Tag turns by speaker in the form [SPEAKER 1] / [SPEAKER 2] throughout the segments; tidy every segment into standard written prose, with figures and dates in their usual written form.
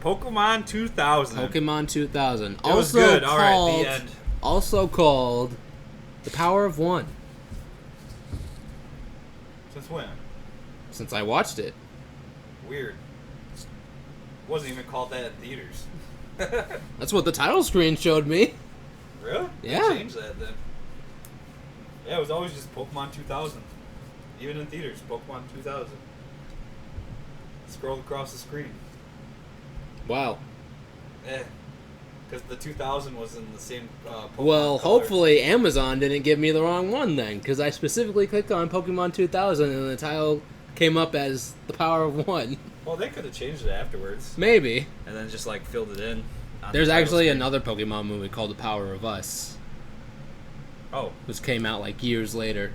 [SPEAKER 1] Pokemon 2000.
[SPEAKER 2] Pokemon 2000.
[SPEAKER 1] It was good. All right, the end.
[SPEAKER 2] Also called The Power of One.
[SPEAKER 1] Since when?
[SPEAKER 2] Since I watched it.
[SPEAKER 1] Weird. Wasn't even called that in theaters.
[SPEAKER 2] That's what the title screen showed me.
[SPEAKER 1] Really?
[SPEAKER 2] Yeah.
[SPEAKER 1] They changed that then. Yeah, it was always just Pokemon 2000. Even in theaters, Pokemon 2000. Scroll across the screen.
[SPEAKER 2] Wow.
[SPEAKER 1] Yeah. Because the 2000 was in the same Pokemon
[SPEAKER 2] Well,
[SPEAKER 1] color.
[SPEAKER 2] hopefully Amazon didn't give me the wrong one then, because I specifically clicked on Pokemon 2000 and the title came up as The Power of One.
[SPEAKER 1] Well, they could have changed it afterwards.
[SPEAKER 2] Maybe.
[SPEAKER 1] And then just like filled it in.
[SPEAKER 2] There's
[SPEAKER 1] the title
[SPEAKER 2] actually
[SPEAKER 1] screen.
[SPEAKER 2] another Pokemon movie called The Power of Us,
[SPEAKER 1] Oh,
[SPEAKER 2] which came out like years later.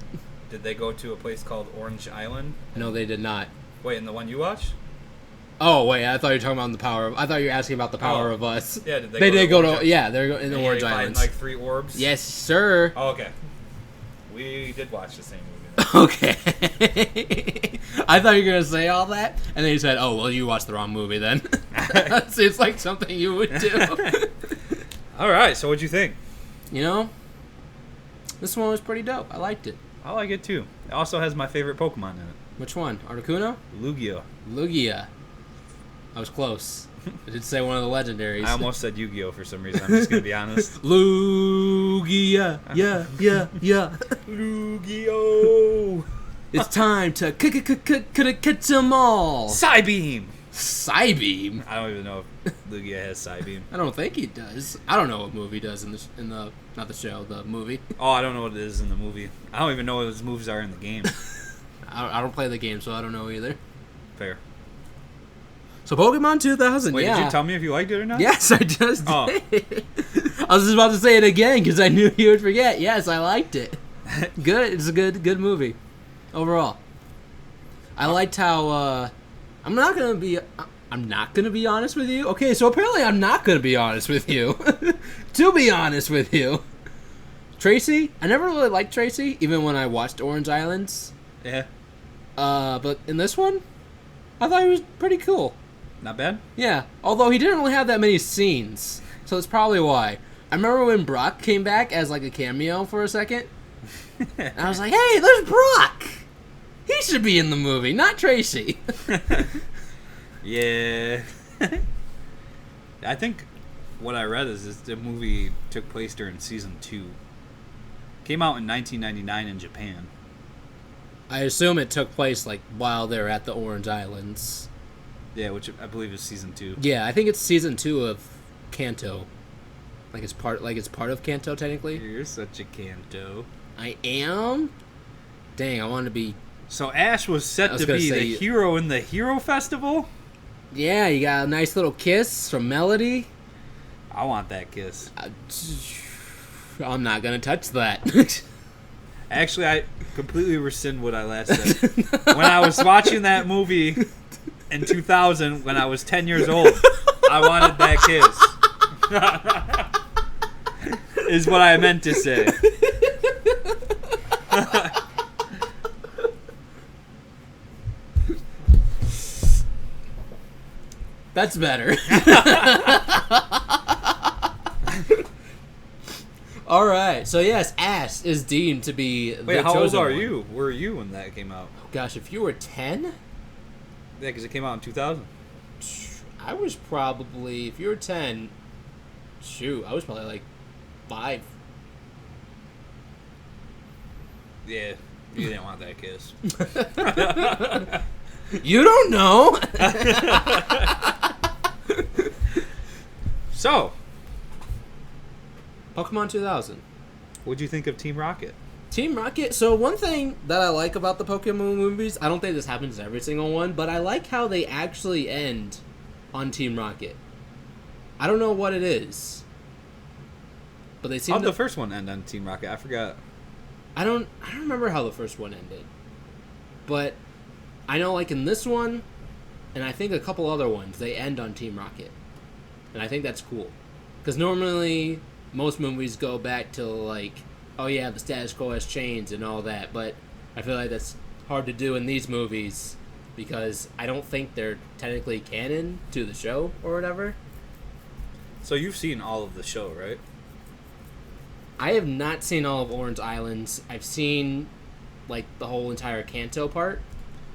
[SPEAKER 1] did they go to a place called Orange Island?
[SPEAKER 2] No, they did not.
[SPEAKER 1] Wait, and the one you watched?
[SPEAKER 2] Oh, wait, I thought you were talking about The Power of... I thought you were asking about The Power of Us.
[SPEAKER 1] Yeah, did
[SPEAKER 2] They did go
[SPEAKER 1] Orange
[SPEAKER 2] to... Yeah, they're in the
[SPEAKER 1] And
[SPEAKER 2] Orange
[SPEAKER 1] they find,
[SPEAKER 2] Islands.
[SPEAKER 1] like 3 orbs?
[SPEAKER 2] Yes, sir.
[SPEAKER 1] Oh, okay. We did watch the same movie.
[SPEAKER 2] Okay. I thought you were going to say all that, and then you said, oh, well, you watched the wrong movie then. Seems like something you would do.
[SPEAKER 1] All right, so what'd you think?
[SPEAKER 2] You know, this one was pretty dope. I liked it.
[SPEAKER 1] I like it too. It also has my favorite Pokemon in it.
[SPEAKER 2] Which one? Articuno?
[SPEAKER 1] Lugia.
[SPEAKER 2] Lugia. I was close. I did say one of the legendaries.
[SPEAKER 1] I almost said Yu-Gi-Oh for some reason. I'm just going to be honest.
[SPEAKER 2] Lugia. Yeah.
[SPEAKER 1] Lugia.
[SPEAKER 2] It's time to catch them all.
[SPEAKER 1] Psybeam.
[SPEAKER 2] Psybeam?
[SPEAKER 1] I don't even know if Lugia has Psybeam.
[SPEAKER 2] I don't think he does. I don't know what movie does in the not the show, the movie.
[SPEAKER 1] Oh, I don't know what it is in the movie. I don't even know what his moves are in the game.
[SPEAKER 2] I don't play the game, so I don't know either.
[SPEAKER 1] Fair.
[SPEAKER 2] So Pokemon 2000,
[SPEAKER 1] Wait,
[SPEAKER 2] yeah.
[SPEAKER 1] did you tell me if you liked it or not?
[SPEAKER 2] Yes, I just
[SPEAKER 1] Oh.
[SPEAKER 2] did. I was just about to say it again because I knew you would forget. Yes, I liked it. Good. It's a good movie overall. I liked how I'm not gonna be honest with you. Okay, so apparently I'm not gonna be honest with you. To be honest with you, Tracy, I never really liked Tracy, even when I watched Orange Islands.
[SPEAKER 1] Yeah.
[SPEAKER 2] But in this one, I thought he was pretty cool.
[SPEAKER 1] Not bad?
[SPEAKER 2] Yeah, although he didn't really have that many scenes, so that's probably why. I remember when Brock came back as like a cameo for a second, and I was like, hey, there's Brock! He should be in the movie, not Tracy.
[SPEAKER 1] Yeah. I think what I read is the movie took place during season 2. Came out in 1999 in Japan.
[SPEAKER 2] I assume it took place like while they're at the Orange Islands.
[SPEAKER 1] Yeah, which I believe is season 2.
[SPEAKER 2] Yeah, I think it's season 2 of Kanto. Like it's part of Kanto technically.
[SPEAKER 1] You're such a Kanto.
[SPEAKER 2] I am. Dang, I wanted to be.
[SPEAKER 1] So Ash was set
[SPEAKER 2] was
[SPEAKER 1] to
[SPEAKER 2] gonna
[SPEAKER 1] be
[SPEAKER 2] say-
[SPEAKER 1] the hero in the Hero Festival?
[SPEAKER 2] Yeah, you got a nice little kiss from Melody.
[SPEAKER 1] I want that kiss.
[SPEAKER 2] I'm not gonna touch that.
[SPEAKER 1] Actually, I completely rescind what I last said. When I was watching that movie in 2000, when I was 10 years old, I wanted that kiss. Is what I meant to say.
[SPEAKER 2] That's better. All right. So yes, Ash is deemed to be the
[SPEAKER 1] Wait, how old
[SPEAKER 2] chosen
[SPEAKER 1] are
[SPEAKER 2] one.
[SPEAKER 1] you? Were you when that came out?
[SPEAKER 2] Gosh, if you were 10,
[SPEAKER 1] Yeah, because it came out in 2000.
[SPEAKER 2] I was probably, if you were 10, shoot, I was probably like 5.
[SPEAKER 1] Yeah, you didn't want that kiss.
[SPEAKER 2] You don't know.
[SPEAKER 1] So,
[SPEAKER 2] Pokemon 2000.
[SPEAKER 1] what'd you think of Team Rocket?
[SPEAKER 2] Team Rocket. So one thing that I like about the Pokemon movies, I don't think this happens in every single one, but I like how they actually end on Team Rocket. I don't know what it is, but they seem
[SPEAKER 1] How'd
[SPEAKER 2] to.
[SPEAKER 1] the first one end on Team Rocket? I forgot.
[SPEAKER 2] I don't remember how the first one ended, but I know like in this one, and I think a couple other ones, they end on Team Rocket, and I think that's cool, because normally most movies go back to like, oh yeah, the status quo has changed and all that, but I feel like that's hard to do in these movies because I don't think they're technically canon to the show or whatever.
[SPEAKER 1] So you've seen all of the show, right?
[SPEAKER 2] I have not seen all of Orange Islands. I've seen like the whole entire Kanto part,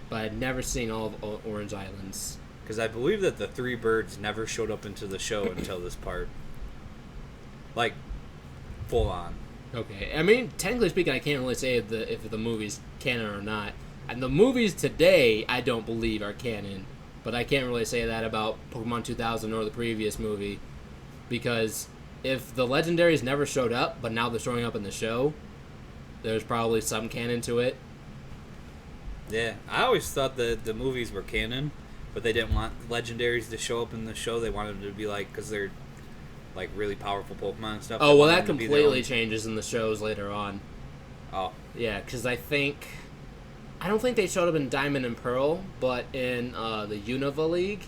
[SPEAKER 2] but I've never seen all of Orange Islands.
[SPEAKER 1] Because I believe that the three birds never showed up into the show until this part. Like, full on.
[SPEAKER 2] Okay, I mean, technically speaking, I can't really say if the movie's canon or not. And the movies today, I don't believe are canon, but I can't really say that about Pokemon 2000 or the previous movie, because if the legendaries never showed up, but now they're showing up in the show, there's probably some canon to it.
[SPEAKER 1] Yeah, I always thought that the movies were canon, but they didn't want legendaries to show up in the show. They wanted them to be like, because they're like really powerful Pokemon and stuff.
[SPEAKER 2] Oh, well, that completely changes in the shows later on.
[SPEAKER 1] Oh.
[SPEAKER 2] Yeah, because I don't think they showed up in Diamond and Pearl, but in the Unova League,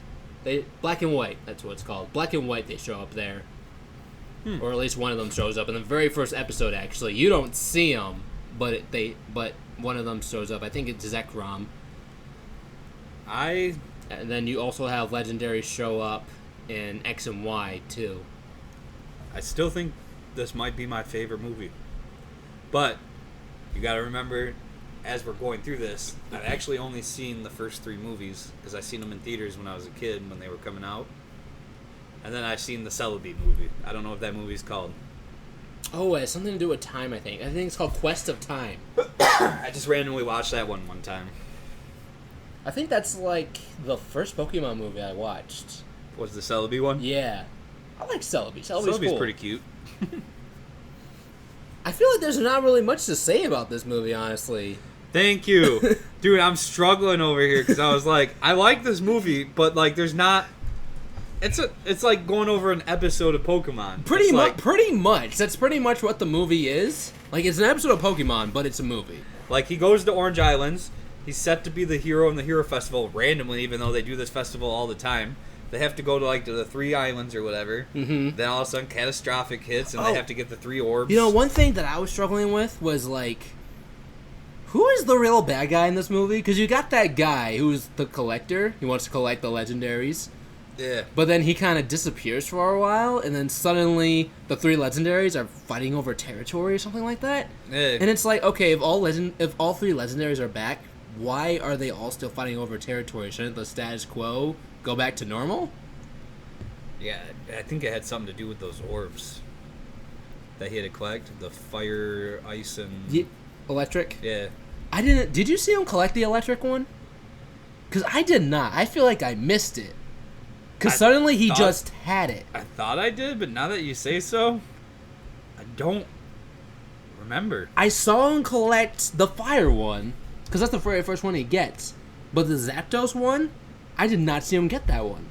[SPEAKER 2] Black and White, that's what it's called. Black and White, they show up there. Or at least one of them shows up in the very first episode, actually. You don't see them, but one of them shows up. I think it's Zekrom. And then you also have legendaries show up in X and Y, too.
[SPEAKER 1] I still think this might be my favorite movie. But you got to remember, as we're going through this, I've actually only seen the first three movies because I seen them in theaters when I was a kid when they were coming out. And then I've seen the Celebi movie. I don't know what that movie's called.
[SPEAKER 2] Oh, it has something to do with time, I think. I think it's called Quest of Time.
[SPEAKER 1] I just randomly watched that one time.
[SPEAKER 2] I think that's like the first Pokemon movie I watched.
[SPEAKER 1] Was the Celebi one?
[SPEAKER 2] Yeah. I like Celebi.
[SPEAKER 1] Celebi's
[SPEAKER 2] cool.
[SPEAKER 1] pretty cute.
[SPEAKER 2] I feel like there's not really much to say about this movie, honestly.
[SPEAKER 1] Thank you. Dude, I'm struggling over here because I was like, I like this movie, but like there's not... It's like going over an episode of Pokemon.
[SPEAKER 2] Pretty much. That's pretty much what the movie is. Like, it's an episode of Pokemon, but it's a movie.
[SPEAKER 1] Like, he goes to Orange Islands. He's set to be the hero in the Hero Festival randomly, even though they do this festival all the time. They have to go to the 3 islands or whatever. Mm-hmm. Then all of a sudden, catastrophic hits, and they have to get the 3 orbs.
[SPEAKER 2] You know, one thing that I was struggling with was, like, who is the real bad guy in this movie? Because you got that guy who's the collector. He wants to collect the legendaries.
[SPEAKER 1] Yeah.
[SPEAKER 2] But then he kind of disappears for a while, and then suddenly the 3 legendaries are fighting over territory or something like that.
[SPEAKER 1] Yeah.
[SPEAKER 2] And it's like, okay, if all 3 legendaries are back, why are they all still fighting over territory? Shouldn't the status quo go back to normal?
[SPEAKER 1] Yeah, I think it had something to do with those orbs that he had to collect. The fire, ice, and...
[SPEAKER 2] Electric?
[SPEAKER 1] Yeah.
[SPEAKER 2] Did you see him collect the electric one? Because I did not. I feel like I missed it. Because suddenly he just had it.
[SPEAKER 1] I thought I did, but now that you say so, I don't remember.
[SPEAKER 2] I saw him collect the fire one, because that's the very first one he gets. But the Zapdos one, I did not see him get that one.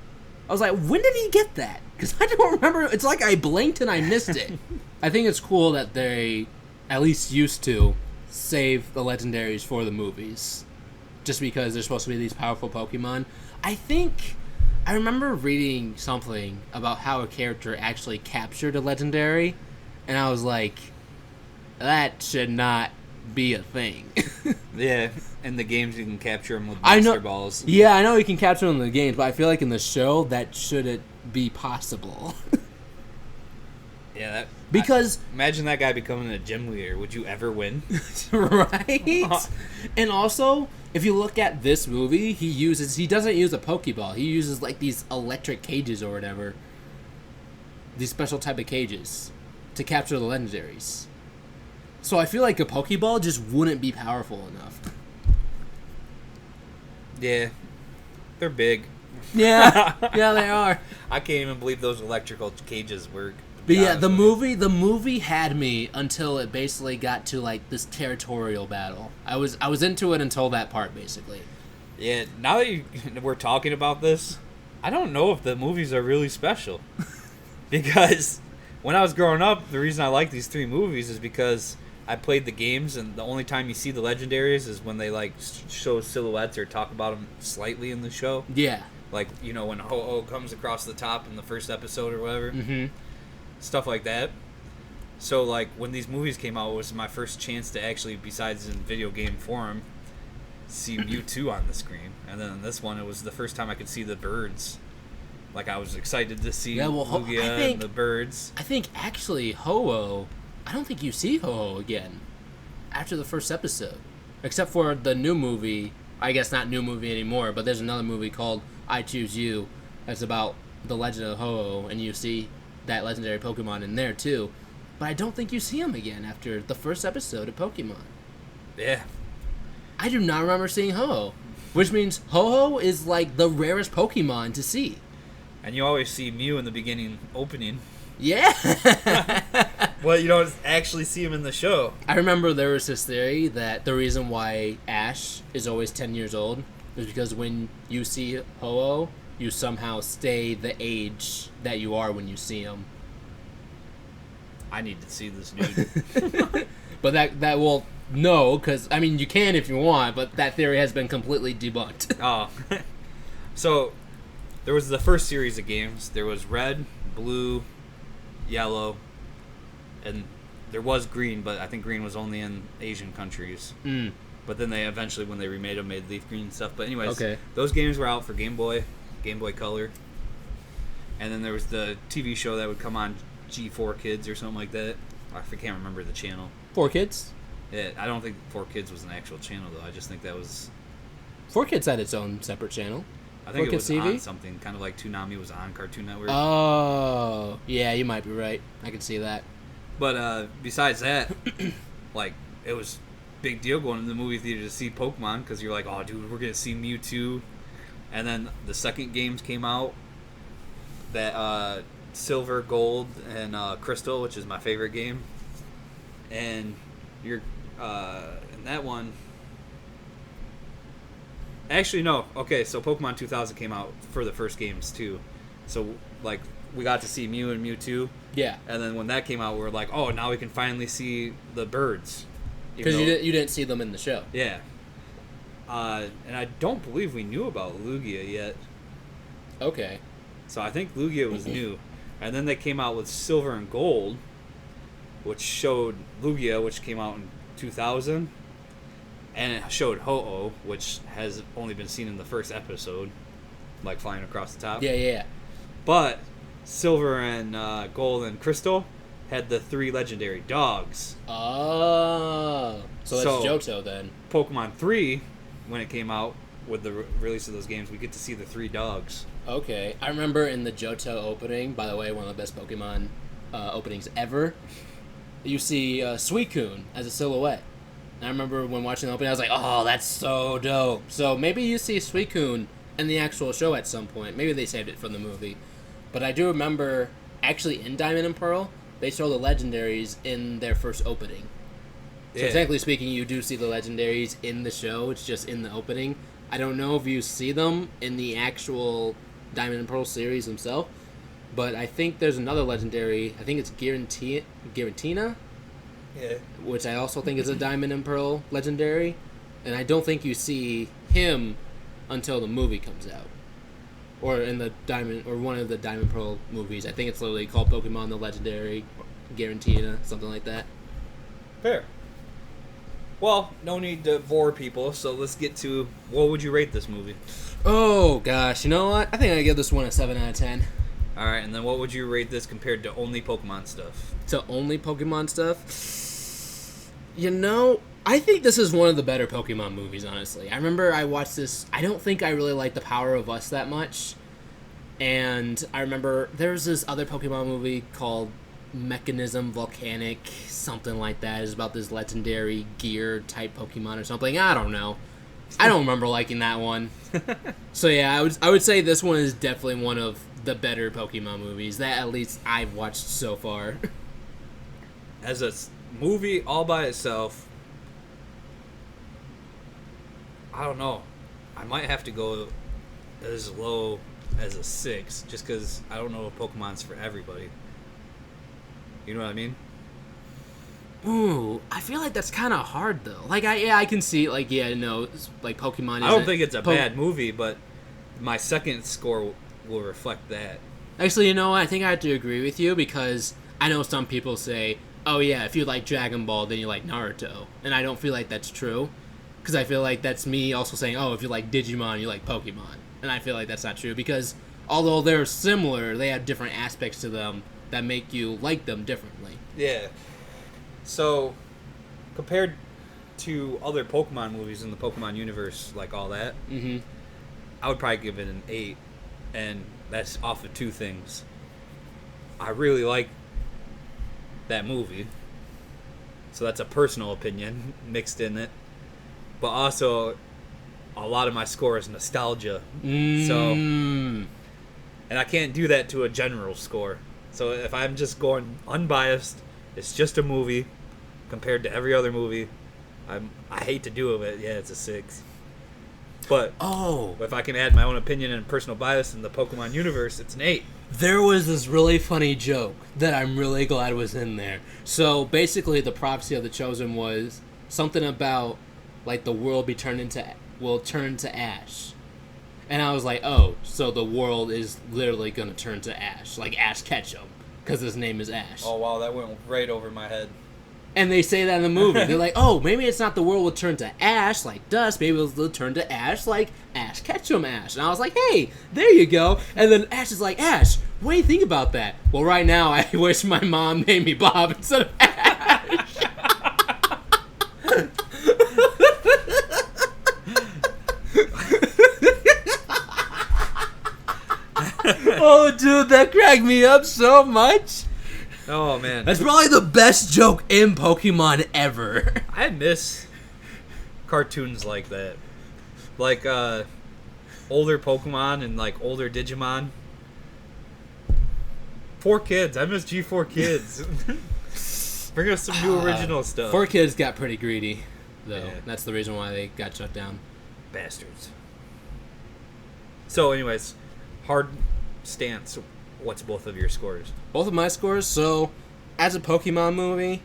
[SPEAKER 2] I was like, when did he get that? Because I don't remember. It's like I blinked and I missed it. I think it's cool that they, at least used to, save the legendaries for the movies. Just because they're supposed to be these powerful Pokemon. I remember reading something about how a character actually captured a legendary, and I was like, that should not be a thing.
[SPEAKER 1] Yeah, in the games you can capture them with Master Balls.
[SPEAKER 2] Yeah, I know you can capture them in the games, but I feel like in the show that shouldn't be possible.
[SPEAKER 1] Yeah,
[SPEAKER 2] because
[SPEAKER 1] imagine that guy becoming a gym leader. Would you ever win?
[SPEAKER 2] Right? And also, if you look at this movie, he doesn't use a Pokeball. He uses like these electric cages or whatever. These special type of cages to capture the legendaries. So I feel like a Pokeball just wouldn't be powerful enough.
[SPEAKER 1] Yeah. They're big.
[SPEAKER 2] Yeah. Yeah, they are.
[SPEAKER 1] I can't even believe those electrical cages work.
[SPEAKER 2] But yeah, the movie had me until it basically got to like this territorial battle. I was into it until that part, basically.
[SPEAKER 1] Yeah, now that we're talking about this, I don't know if the movies are really special. Because when I was growing up, the reason I like these 3 movies is because I played the games, and the only time you see the legendaries is when they like show silhouettes or talk about them slightly in the show.
[SPEAKER 2] Yeah.
[SPEAKER 1] Like, you know, when Ho-Oh comes across the top in the first episode or whatever.
[SPEAKER 2] Mm-hmm.
[SPEAKER 1] Stuff like that. So, like, when these movies came out, it was my first chance to actually, besides in video game form, see Mewtwo on the screen. And then in this one, it was the first time I could see the birds. Like, I was excited to see Lugia and the birds.
[SPEAKER 2] I think, actually, Ho-Oh, I don't think you see Ho-Oh again after the first episode. Except for the new movie. I guess not new movie anymore, but there's another movie called I Choose You. That's about the legend of Ho-Oh, and you see that legendary Pokemon in there, too. But I don't think you see him again after the first episode of Pokemon.
[SPEAKER 1] Yeah.
[SPEAKER 2] I do not remember seeing Ho-Oh, which means Ho-Oh is like the rarest Pokemon to see.
[SPEAKER 1] And you always see Mew in the beginning opening.
[SPEAKER 2] Yeah.
[SPEAKER 1] Well, you don't actually see him in the show.
[SPEAKER 2] I remember there was this theory that the reason why Ash is always 10 years old is because when you see Ho-Oh, you somehow stay the age that you are when you see him.
[SPEAKER 1] I need to see this dude.
[SPEAKER 2] But that will no, because I mean you can if you want, but that theory has been completely debunked.
[SPEAKER 1] Oh, so there was the first series of games. There was red, blue, yellow, and there was green, but I think green was only in Asian countries. But then they eventually, when they remade them, made leaf green and stuff. But anyways,
[SPEAKER 2] okay.
[SPEAKER 1] Those games were out for Game Boy Color, and then there was the TV show that would come on G4 Kids or something like that. I can't remember the channel.
[SPEAKER 2] 4Kids?
[SPEAKER 1] Yeah, I don't think 4Kids was an actual channel, though. I just think that was...
[SPEAKER 2] 4Kids had its own separate channel.
[SPEAKER 1] I think it was
[SPEAKER 2] TV?
[SPEAKER 1] on something, kind of like Toonami was on Cartoon Network.
[SPEAKER 2] Oh, yeah, you might be right. I can see that.
[SPEAKER 1] But besides that, like, it was a big deal going to the movie theater to see Pokemon, because you're like, oh, dude, we're going to see Mewtwo. And then the second games came out, that Silver, Gold, and Crystal, which is my favorite game. And you're in that one... Actually, no. Okay, so Pokemon 2000 came out for the first games, too. So, like, we got to see Mew and Mewtwo.
[SPEAKER 2] Yeah.
[SPEAKER 1] And then when that came out, we were like, oh, now we can finally see the birds.
[SPEAKER 2] Because you didn't see them in the show.
[SPEAKER 1] Yeah. And I don't believe we knew about Lugia yet.
[SPEAKER 2] Okay.
[SPEAKER 1] So I think Lugia was new. And then they came out with Silver and Gold, which showed Lugia, which came out in 2000. And it showed Ho-Oh, which has only been seen in the first episode, like flying across the top.
[SPEAKER 2] Yeah.
[SPEAKER 1] But Silver and Gold and Crystal had the 3 legendary dogs.
[SPEAKER 2] Oh. So that's Johto then.
[SPEAKER 1] Pokemon 3, when it came out with the release of those games, we get to see the 3 dogs.
[SPEAKER 2] Okay. I remember in the Johto opening, by the way, one of the best Pokemon openings ever, you see Suicune as a silhouette. I remember when watching the opening, I was like, oh, that's so dope. So maybe you see Suicune in the actual show at some point. Maybe they saved it from the movie. But I do remember, actually in Diamond and Pearl, they show the legendaries in their first opening. So technically speaking, you do see the legendaries in the show. It's just in the opening. I don't know if you see them in the actual Diamond and Pearl series themselves. But I think there's another legendary. I think it's Giratina.
[SPEAKER 1] Yeah.
[SPEAKER 2] Which I also think is a Diamond and Pearl legendary. And I don't think you see him until the movie comes out. Or in the Diamond, or one of the Diamond and Pearl movies. I think it's literally called Pokemon the Legendary, Giratina, something like that.
[SPEAKER 1] Fair. Well, no need to bore people, so let's get to, what would you rate this movie?
[SPEAKER 2] Oh, gosh, you know what? I think I give this one a 7 out of 10.
[SPEAKER 1] Alright, and then what would you rate this compared to only Pokemon stuff?
[SPEAKER 2] To only Pokemon stuff? You know, I think this is one of the better Pokemon movies, honestly. I remember I watched this. I don't think I really liked The Power of Us that much. And I remember there was this other Pokemon movie called Mechanism Volcanic, something like that. It's about this legendary gear type Pokemon or something. I don't know. I don't remember liking that one. So yeah, I would say this one is definitely one of the better Pokemon movies that at least I've watched so far.
[SPEAKER 1] As a movie all by itself, I don't know. I might have to go as low as a 6, just because I don't know if Pokemon's for everybody. You know what I mean?
[SPEAKER 2] Ooh, I feel like that's kind of hard though. Like, I can see, like, no, like Pokemon.
[SPEAKER 1] I don't think it's a bad movie, but my second score will reflect that.
[SPEAKER 2] Actually, you know what? I think I have to agree with you because I know some people say, oh yeah, if you like Dragon Ball, then you like Naruto. And I don't feel like that's true. Because I feel like that's me also saying, oh, if you like Digimon, you like Pokemon. And I feel like that's not true because although they're similar, they have different aspects to them that make you like them differently.
[SPEAKER 1] Yeah. So, compared to other Pokemon movies in the Pokemon universe, like all that, I would probably give it an 8. And that's off of two things. I really like that movie. So that's a personal opinion mixed in it. But also, a lot of my score is nostalgia. So, and I can't do that to a general score. So if I'm just going unbiased, it's just a movie compared to every other movie. I hate to do it, but yeah, it's a 6. But if I can add my own opinion and personal bias in the Pokemon universe, it's an 8.
[SPEAKER 2] There was this really funny joke that I'm really glad was in there. So basically, the prophecy of the Chosen was something about like the world will turn to ash. And I was like, oh, so the world is literally going to turn to ash. Like Ash Ketchum, because his name is Ash.
[SPEAKER 1] Oh, wow, that went right over my head.
[SPEAKER 2] And they say that in the movie. They're like, oh, maybe it's not the world will turn to ash like dust. Maybe it'll turn to ash like Ash Ketchum Ash. And I was like, hey, there you go. And then Ash is like, Ash, what do you think about that? Well, right now, I wish my mom named me Bob instead of Ash. Oh, dude, that cracked me up so much.
[SPEAKER 1] Oh, man.
[SPEAKER 2] That's probably the best joke in Pokemon ever.
[SPEAKER 1] I miss cartoons like that. Like, older Pokemon and, like, older Digimon. 4Kids. I miss G4 Kids. Bring us some new original stuff.
[SPEAKER 2] 4Kids got pretty greedy, though.
[SPEAKER 1] Yeah.
[SPEAKER 2] That's the reason why they got shut down.
[SPEAKER 1] Bastards. So, anyways, hard stance. What's both of your scores?
[SPEAKER 2] Both of my scores, so as a Pokemon movie,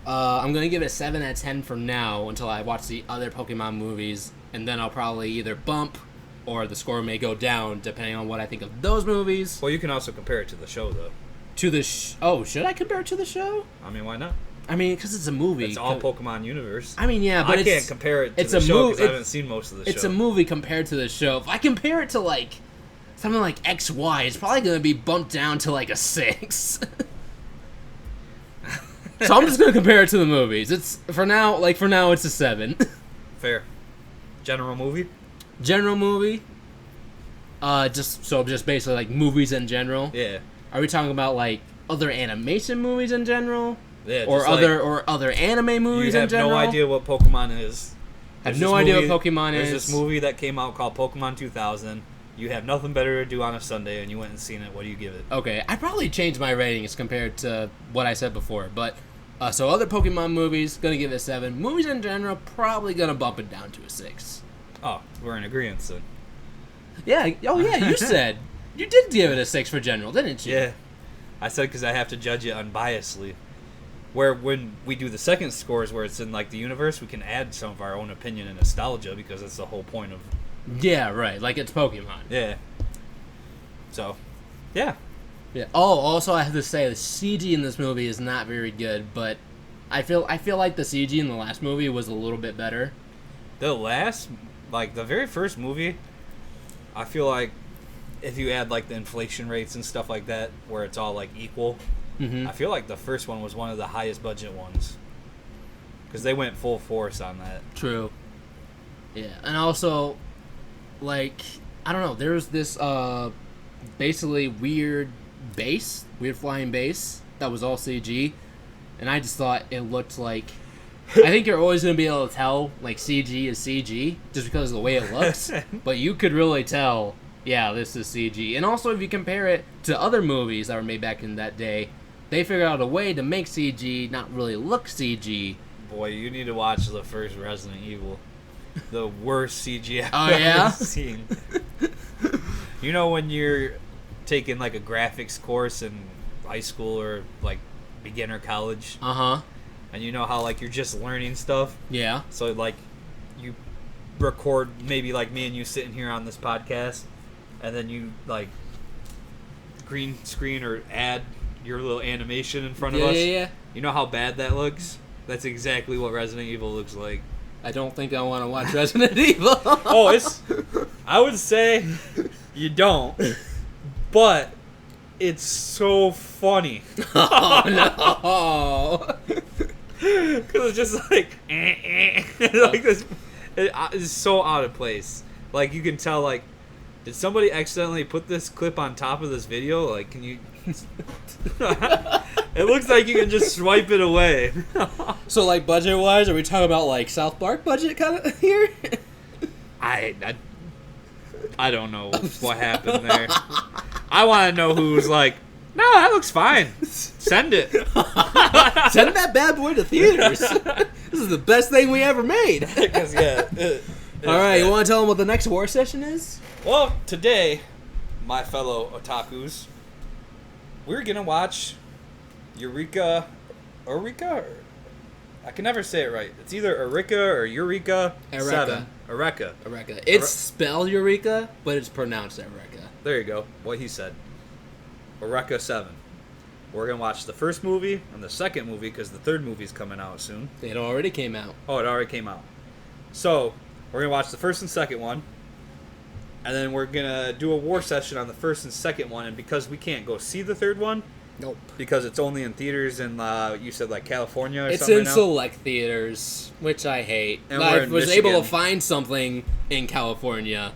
[SPEAKER 2] I'm going to give it a 7 out of 10 from now until I watch the other Pokemon movies, and then I'll probably either bump or the score may go down depending on what I think of those movies.
[SPEAKER 1] Well, you can also compare it to the show, though.
[SPEAKER 2] To the oh, should I compare it to the show?
[SPEAKER 1] I mean, why not?
[SPEAKER 2] I mean, because it's a movie.
[SPEAKER 1] It's all Pokemon universe.
[SPEAKER 2] I mean, yeah, but
[SPEAKER 1] I can't compare it to the show because I haven't seen most of the show.
[SPEAKER 2] It's a movie compared to the show. If I compare it to, like, something like XY, it's probably going to be bumped down to, like, a 6. So I'm just going to compare it to the movies. It's, for now, it's a 7.
[SPEAKER 1] Fair. General movie?
[SPEAKER 2] General movie? Just basically, like, movies in general?
[SPEAKER 1] Yeah.
[SPEAKER 2] Are we talking about, like, other animation movies in general?
[SPEAKER 1] Yeah,
[SPEAKER 2] or other anime movies in general?
[SPEAKER 1] You have no idea what Pokemon is.
[SPEAKER 2] I have no idea what Pokemon is.
[SPEAKER 1] There's this movie that came out called Pokemon 2000. You have nothing better to do on a Sunday, and you went and seen it. What do you give it?
[SPEAKER 2] Okay, I probably changed my ratings compared to what I said before, but so other Pokemon movies, gonna give it a 7. Movies in general, probably gonna bump it down to a 6.
[SPEAKER 1] Oh, we're in agreement, then.
[SPEAKER 2] Yeah. Oh, yeah. You said you did give it a 6 for general, didn't you?
[SPEAKER 1] Yeah, I said because I have to judge it unbiasedly. Where when we do the second scores, where it's in like the universe, we can add some of our own opinion and nostalgia because that's the whole point of.
[SPEAKER 2] Yeah, right. Like it's Pokemon.
[SPEAKER 1] Yeah. So, yeah.
[SPEAKER 2] Yeah. Oh, also I have to say the CG in this movie is not very good, but I feel like the CG in the last movie was a little bit better.
[SPEAKER 1] The very first movie, I feel like if you add like the inflation rates and stuff like that, where it's all like equal, I feel like the first one was one of the highest budget ones because they went full force on that.
[SPEAKER 2] True. Yeah, and also, like, I don't know, there's this basically weird flying base that was all CG, and I just thought it looked like. I think you're always going to be able to tell, like, CG is CG just because of the way it looks, but you could really tell, yeah, this is CG. And also, if you compare it to other movies that were made back in that day, they figured out a way to make CG not really look CG.
[SPEAKER 1] Boy, you need to watch the first Resident Evil. The worst CG
[SPEAKER 2] I've ever
[SPEAKER 1] seen. You know when you're taking, like, a graphics course in high school or, like, beginner college?
[SPEAKER 2] Uh-huh.
[SPEAKER 1] And you know how, like, you're just learning stuff?
[SPEAKER 2] Yeah.
[SPEAKER 1] So, like, you record maybe, like, me and you sitting here on this podcast, and then you, like, green screen or add your little animation in front of us?
[SPEAKER 2] Yeah.
[SPEAKER 1] You know how bad that looks? That's exactly what Resident Evil looks like.
[SPEAKER 2] I don't think I want to watch Resident Evil.
[SPEAKER 1] I would say you don't, but it's so funny.
[SPEAKER 2] Oh, no.
[SPEAKER 1] Because it's just like, like this. It's so out of place. Like, you can tell, like, did somebody accidentally put this clip on top of this video? Like, can you... It looks like you can just swipe it away.
[SPEAKER 2] So, like, budget-wise, are we talking about, like, South Park budget kind of here?
[SPEAKER 1] I don't know what happened there. I want to know who's like, no, that looks fine. Send it.
[SPEAKER 2] Send that bad boy to theaters. This is the best thing we ever made. All right, you want to tell them what the next war session is?
[SPEAKER 1] Well, today, my fellow otakus, we're going to watch Eureka. I can never say it right. It's either Eureka or Eureka 7. Eureka.
[SPEAKER 2] It's spelled Eureka, but it's pronounced Eureka.
[SPEAKER 1] There you go. What he said. Eureka 7. We're going to watch the first movie and the second movie because the third movie's coming out soon.
[SPEAKER 2] It already came out.
[SPEAKER 1] Oh, it already came out. So, we're going to watch the first and second one. And then we're going to do a war session on the first and second one. And because we can't go see the third one,
[SPEAKER 2] nope.
[SPEAKER 1] Because it's only in theaters in, you said, like, California or
[SPEAKER 2] it's
[SPEAKER 1] something
[SPEAKER 2] in
[SPEAKER 1] right
[SPEAKER 2] select theaters, which I hate.
[SPEAKER 1] And
[SPEAKER 2] I was
[SPEAKER 1] Michigan.
[SPEAKER 2] able to find something in California,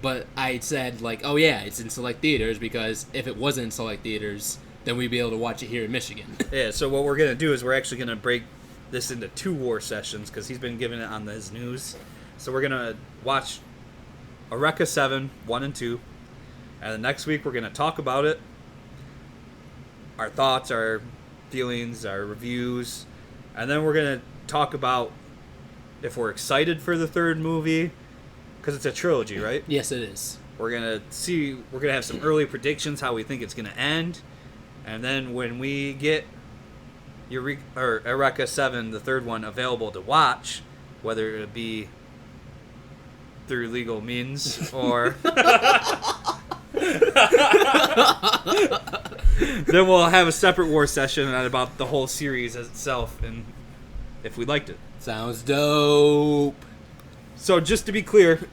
[SPEAKER 2] but I said, like, oh, yeah, it's in select theaters, because if it wasn't in select theaters, then we'd be able to watch it here in Michigan.
[SPEAKER 1] Yeah, so what we're going to do is we're actually going to break this into 2 war sessions, because he's been giving it on his news. So we're going to watch Eureka 7, 1 and 2, and the next week we're going to talk about it. Our thoughts, our feelings, our reviews, and then we're going to talk about if we're excited for the third movie, because it's a trilogy, right?
[SPEAKER 2] Yes, it is.
[SPEAKER 1] We're going to have some early predictions, how we think it's going to end, and then when we get Eureka 7, the third one, available to watch, whether it be through legal means or... Then we'll have a separate war session about the whole series itself and if we liked it.
[SPEAKER 2] Sounds dope.
[SPEAKER 1] So just to be clear,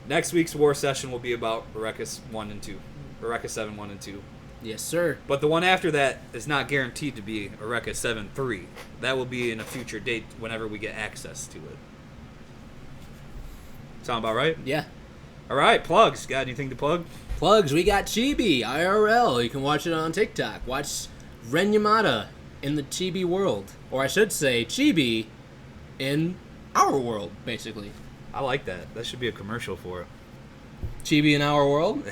[SPEAKER 1] next week's war session will be about Eureka 1 and 2. Eureka 7, 1 and 2.
[SPEAKER 2] Yes, sir.
[SPEAKER 1] But the one after that is not guaranteed to be Eureka 7, 3. That will be in a future date whenever we get access to it. Sound about right?
[SPEAKER 2] Yeah.
[SPEAKER 1] All right, plugs. Got anything to plug?
[SPEAKER 2] Plugs, we got Chibi, IRL. You can watch it on TikTok. Watch Ren Yamada in the Chibi world. Or I should say, Chibi in our world, basically.
[SPEAKER 1] I like that. That should be a commercial for it.
[SPEAKER 2] Chibi in our world?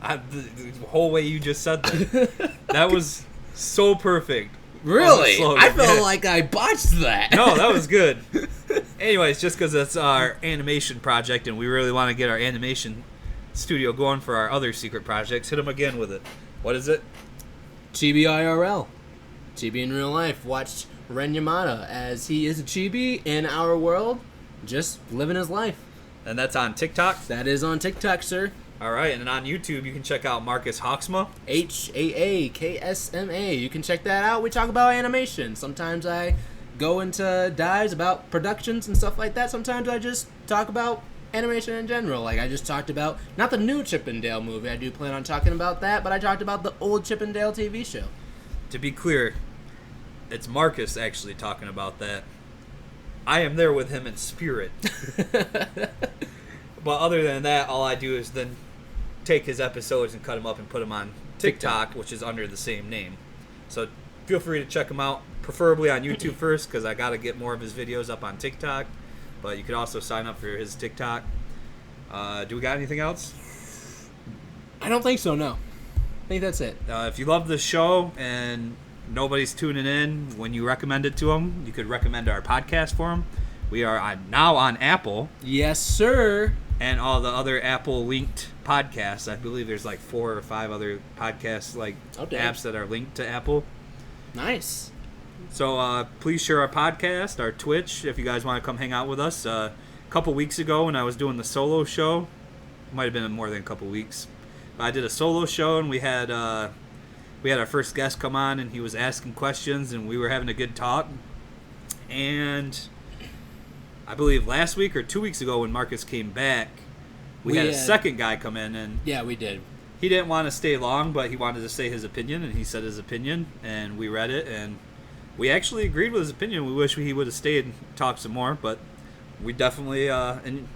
[SPEAKER 1] The whole way you just said that. That was so perfect.
[SPEAKER 2] Really? I felt like I botched that.
[SPEAKER 1] No, that was good. Anyways, just because it's our animation project and we really want to get our animation studio going for our other secret projects, hit them again with it. What is it?
[SPEAKER 2] Chibi IRL. Chibi in real life. Watch Ren Yamada as he is a Chibi in our world, just living his life.
[SPEAKER 1] And that's on TikTok?
[SPEAKER 2] That is on TikTok, sir.
[SPEAKER 1] All right, and then on YouTube, you can check out Marcus Hawksma.
[SPEAKER 2] HAAKSMA. You can check that out. We talk about animation. Sometimes I go into dives about productions and stuff like that. Sometimes I just talk about animation in general. Like I just talked about, not the new Chip and Dale movie. I do plan on talking about that, but I talked about the old Chip and Dale TV show.
[SPEAKER 1] To be clear, it's Marcus actually talking about that. I am there with him in spirit. But other than that, all I do is then take his episodes and cut them up and put them on TikTok, which is under the same name. So feel free to check him out, preferably on YouTube first, because I got to get more of his videos up on TikTok. But you could also sign up for his TikTok. Do we got anything else?
[SPEAKER 2] I don't think so, no. I think that's it.
[SPEAKER 1] If you love the show and nobody's tuning in, when you recommend it to them, you could recommend our podcast for them. We are now on Apple.
[SPEAKER 2] Yes, sir.
[SPEAKER 1] And all the other Apple-linked podcasts. I believe there's like 4 or 5 other podcasts, like apps that are linked to Apple.
[SPEAKER 2] Nice.
[SPEAKER 1] So please share our podcast, our Twitch, if you guys want to come hang out with us. A couple weeks ago when I was doing the solo show, it might have been more than a couple weeks, but I did a solo show and we had our first guest come on and he was asking questions and we were having a good talk. And I believe last week or 2 weeks ago when Marcus came back, we had a second guy come in, and
[SPEAKER 2] yeah, we did.
[SPEAKER 1] He didn't want to stay long, but he wanted to say his opinion, and he said his opinion, and we read it, and we actually agreed with his opinion. We wish he would have stayed and talked some more, but we definitely and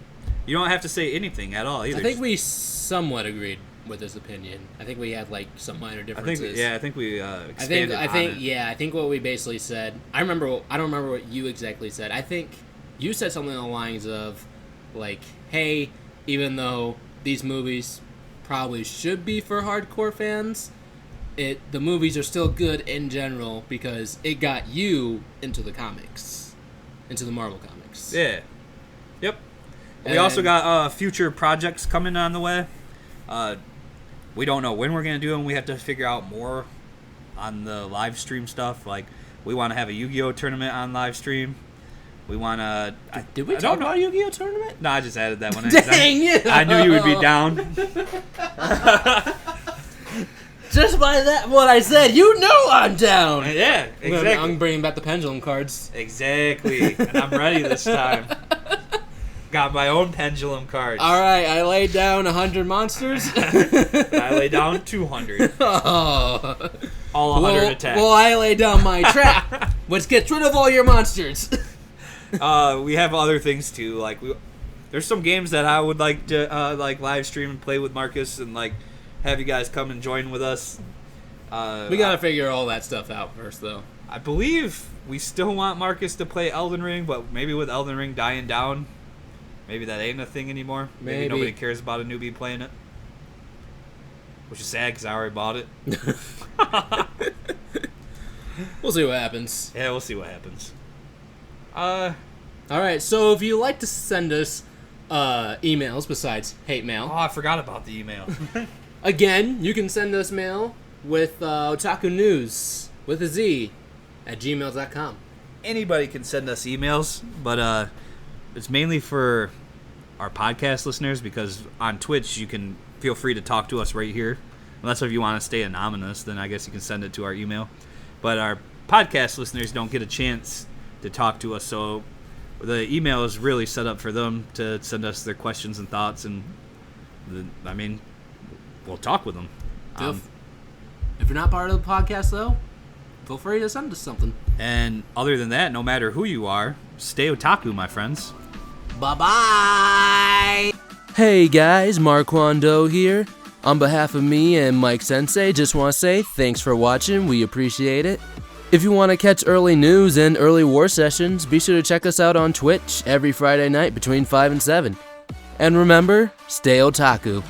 [SPEAKER 1] you don't have to say anything at all either.
[SPEAKER 2] I think we somewhat agreed with his opinion. I think we had like some minor differences.
[SPEAKER 1] I think we expanded on it.
[SPEAKER 2] Yeah, I think what we basically said. I don't remember what you exactly said. I think you said something along the lines of, like, "Hey, even though these movies probably should be for hardcore fans, the movies are still good in general because it got you into the comics, into the Marvel comics."
[SPEAKER 1] Yeah. Yep. We also got future projects coming on the way. We don't know when we're going to do them. We have to figure out more on the live stream stuff. Like, we want to have a Yu-Gi-Oh! Tournament on live stream. We want to...
[SPEAKER 2] Did we talk about a Yu-Gi-Oh! Tournament?
[SPEAKER 1] No, I just added that one.
[SPEAKER 2] Dang you!
[SPEAKER 1] I knew you would be down.
[SPEAKER 2] Just by that, what I said, you know I'm down.
[SPEAKER 1] Yeah, exactly.
[SPEAKER 2] I'm bringing back the pendulum cards.
[SPEAKER 1] Exactly. And I'm ready this time. Got my own pendulum cards.
[SPEAKER 2] All right, I laid down 100 monsters.
[SPEAKER 1] I lay down 200.
[SPEAKER 2] Oh.
[SPEAKER 1] All 100 attacks.
[SPEAKER 2] Well, I lay down my trap, which gets rid of all your monsters.
[SPEAKER 1] We have other things too. Like, there's some games that I would like to like live stream and play with Marcus, and like have you guys come and join with us.
[SPEAKER 2] We gotta figure all that stuff out first, though.
[SPEAKER 1] I believe we still want Marcus to play Elden Ring, but maybe with Elden Ring dying down, maybe that ain't a thing anymore. Maybe nobody cares about a newbie playing it, which is sad because I already bought it.
[SPEAKER 2] We'll see what happens.
[SPEAKER 1] Yeah, we'll see what happens.
[SPEAKER 2] All right, so if you like to send us emails besides hate mail...
[SPEAKER 1] Oh, I forgot about the email.
[SPEAKER 2] Again, you can send us mail with Otaku News with a Z at gmail.com.
[SPEAKER 1] Anybody can send us emails, but it's mainly for our podcast listeners, because on Twitch you can feel free to talk to us right here. Unless if you want to stay anonymous, then I guess you can send it to our email. But our podcast listeners don't get a chance to talk to us, so the email is really set up for them to send us their questions and thoughts, and we'll talk with them.
[SPEAKER 2] If you're not part of the podcast, though, feel free to send us something.
[SPEAKER 1] And other than that, no matter who you are, stay otaku, my friends.
[SPEAKER 2] Bye-bye! Hey guys, Mark Wando here. On behalf of me and Mike Sensei, just want to say thanks for watching. We appreciate it. If you want to catch early news and early war sessions, be sure to check us out on Twitch every Friday night between 5 and 7. And remember, stay otaku.